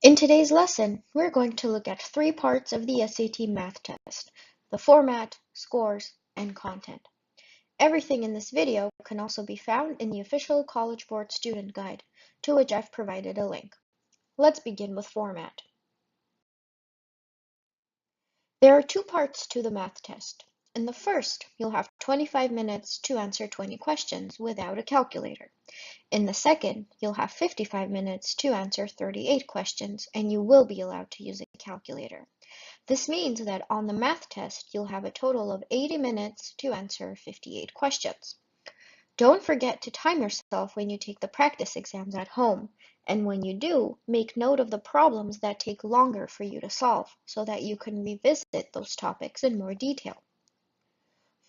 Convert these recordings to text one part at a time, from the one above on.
In today's lesson, we're going to look at three parts of the SAT math test: the format, scores, and content. Everything in this video can also be found in the official College Board student guide, to which I've provided a link. Let's begin with format. There are two parts to the math test. In the first, you'll have 25 minutes to answer 20 questions without a calculator. In the second, you'll have 55 minutes to answer 38 questions, and you will be allowed to use a calculator. This means that on the math test, you'll have a total of 80 minutes to answer 58 questions. Don't forget to time yourself when you take the practice exams at home, and when you do, make note of the problems that take longer for you to solve so that you can revisit those topics in more detail.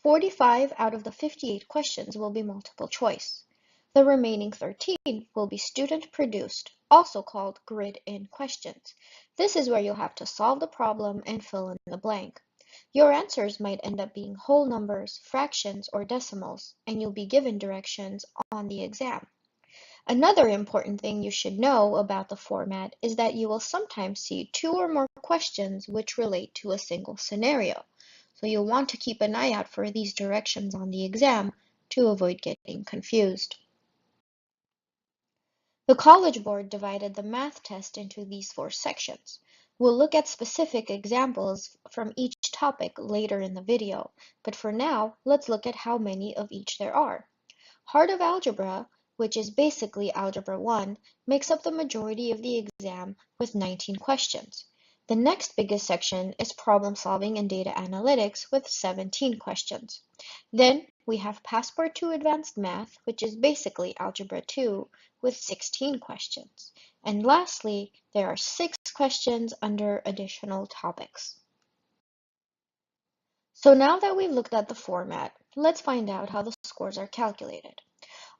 45 out of the 58 questions will be multiple choice. The remaining 13 will be student-produced, also called grid-in questions. This is where you'll have to solve the problem and fill in the blank. Your answers might end up being whole numbers, fractions, or decimals, and you'll be given directions on the exam. Another important thing you should know about the format is that you will sometimes see two or more questions which relate to a single scenario. So you'll want to keep an eye out for these directions on the exam to avoid getting confused. The College Board divided the math test into these four sections. We'll look at specific examples from each topic later in the video, but for now, let's look at how many of each there are. Heart of Algebra, which is basically Algebra 1, makes up the majority of the exam with 19 questions. The next biggest section is Problem Solving and Data Analytics with 17 questions. Then we have Passport to Advanced Math, which is basically Algebra 2, with 16 questions. And lastly, there are 6 questions under Additional Topics. So now that we've looked at the format, let's find out how the scores are calculated.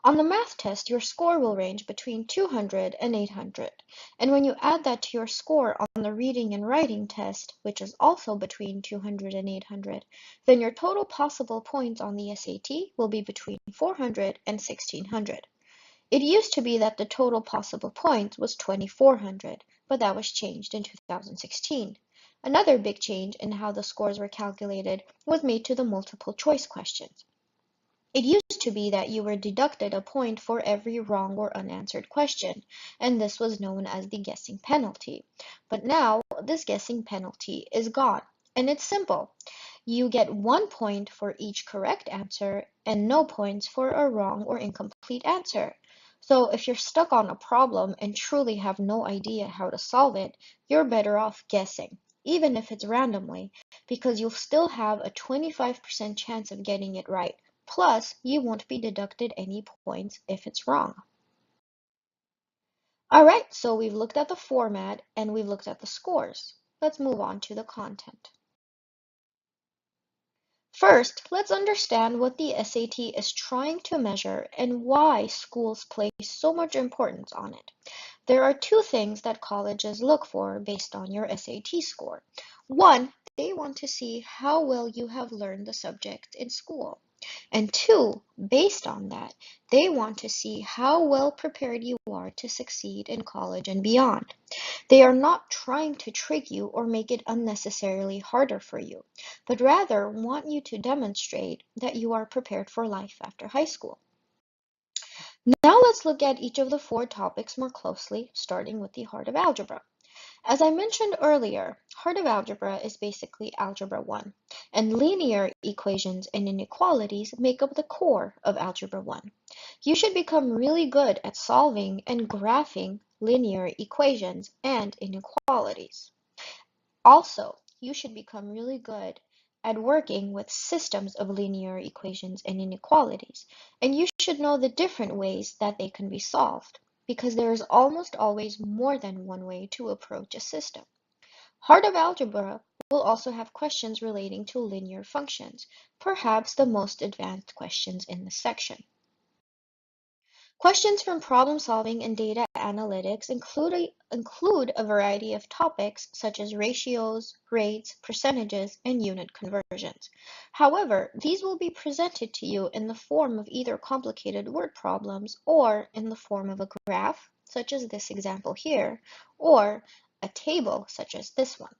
On the math test, your score will range between 200 and 800, and when you add that to your score on the reading and writing test, which is also between 200 and 800, then your total possible points on the SAT will be between 400 and 1600. It used to be that the total possible points was 2400, but that was changed in 2016. Another big change in how the scores were calculated was made to the multiple choice questions. It used to be that you were deducted a point for every wrong or unanswered question, and this was known as the guessing penalty. But now, this guessing penalty is gone, and it's simple. You get 1 point for each correct answer and no points for a wrong or incomplete answer. So if you're stuck on a problem and truly have no idea how to solve it, you're better off guessing, even if it's randomly, because you'll still have a 25% chance of getting it right. Plus, you won't be deducted any points if it's wrong. Alright, so we've looked at the format and we've looked at the scores. Let's move on to the content. First, let's understand what the SAT is trying to measure and why schools place so much importance on it. There are two things that colleges look for based on your SAT score. One, they want to see how well you have learned the subject in school. And two, based on that, they want to see how well prepared you are to succeed in college and beyond. They are not trying to trick you or make it unnecessarily harder for you, but rather want you to demonstrate that you are prepared for life after high school. Now let's look at each of the four topics more closely, starting with the heart of algebra. As I mentioned earlier, heart of algebra is basically Algebra 1, and linear equations and inequalities make up the core of Algebra 1. You should become really good at solving and graphing linear equations and inequalities. Also, you should become really good at working with systems of linear equations and inequalities, and you should know the different ways that they can be solved, because there is almost always more than one way to approach a system. Heart of Algebra will also have questions relating to linear functions, perhaps the most advanced questions in the section. Questions from problem solving and data analytics include a variety of topics such as ratios, rates, percentages, and unit conversions. However, these will be presented to you in the form of either complicated word problems or in the form of a graph, such as this example here, or a table such as this one.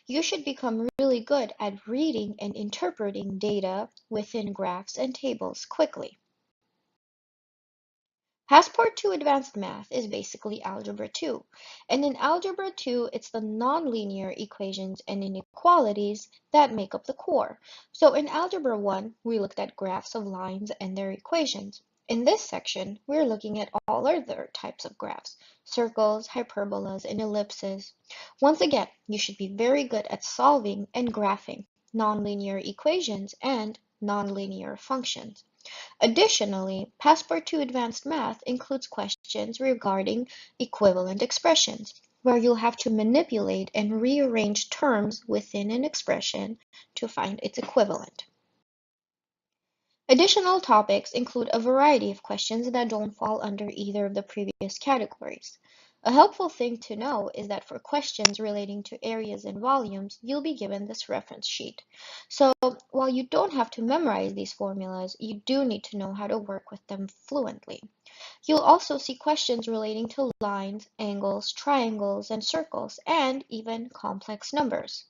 You should become really good at reading and interpreting data within graphs and tables quickly. Passport to Advanced Math is basically Algebra 2. And in Algebra 2, it's the nonlinear equations and inequalities that make up the core. So in Algebra 1, we looked at graphs of lines and their equations. In this section, we're looking at all other types of graphs, circles, hyperbolas, and ellipses. Once again, you should be very good at solving and graphing nonlinear equations and nonlinear functions. Additionally, Passport to Advanced Math includes questions regarding equivalent expressions, where you'll have to manipulate and rearrange terms within an expression to find its equivalent. Additional topics include a variety of questions that don't fall under either of the previous categories. A helpful thing to know is that for questions relating to areas and volumes, you'll be given this reference sheet. So while you don't have to memorize these formulas, you do need to know how to work with them fluently. You'll also see questions relating to lines, angles, triangles, and circles, and even complex numbers.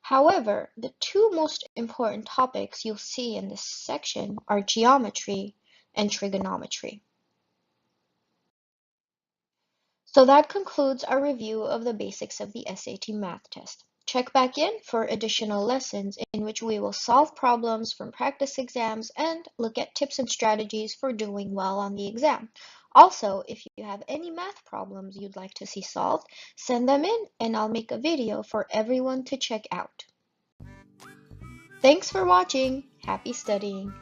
However, the two most important topics you'll see in this section are geometry and trigonometry. So that concludes our review of the basics of the SAT math test. Check back in for additional lessons in which we will solve problems from practice exams and look at tips and strategies for doing well on the exam. Also, if you have any math problems you'd like to see solved, send them in and I'll make a video for everyone to check out. Thanks for watching. Happy studying.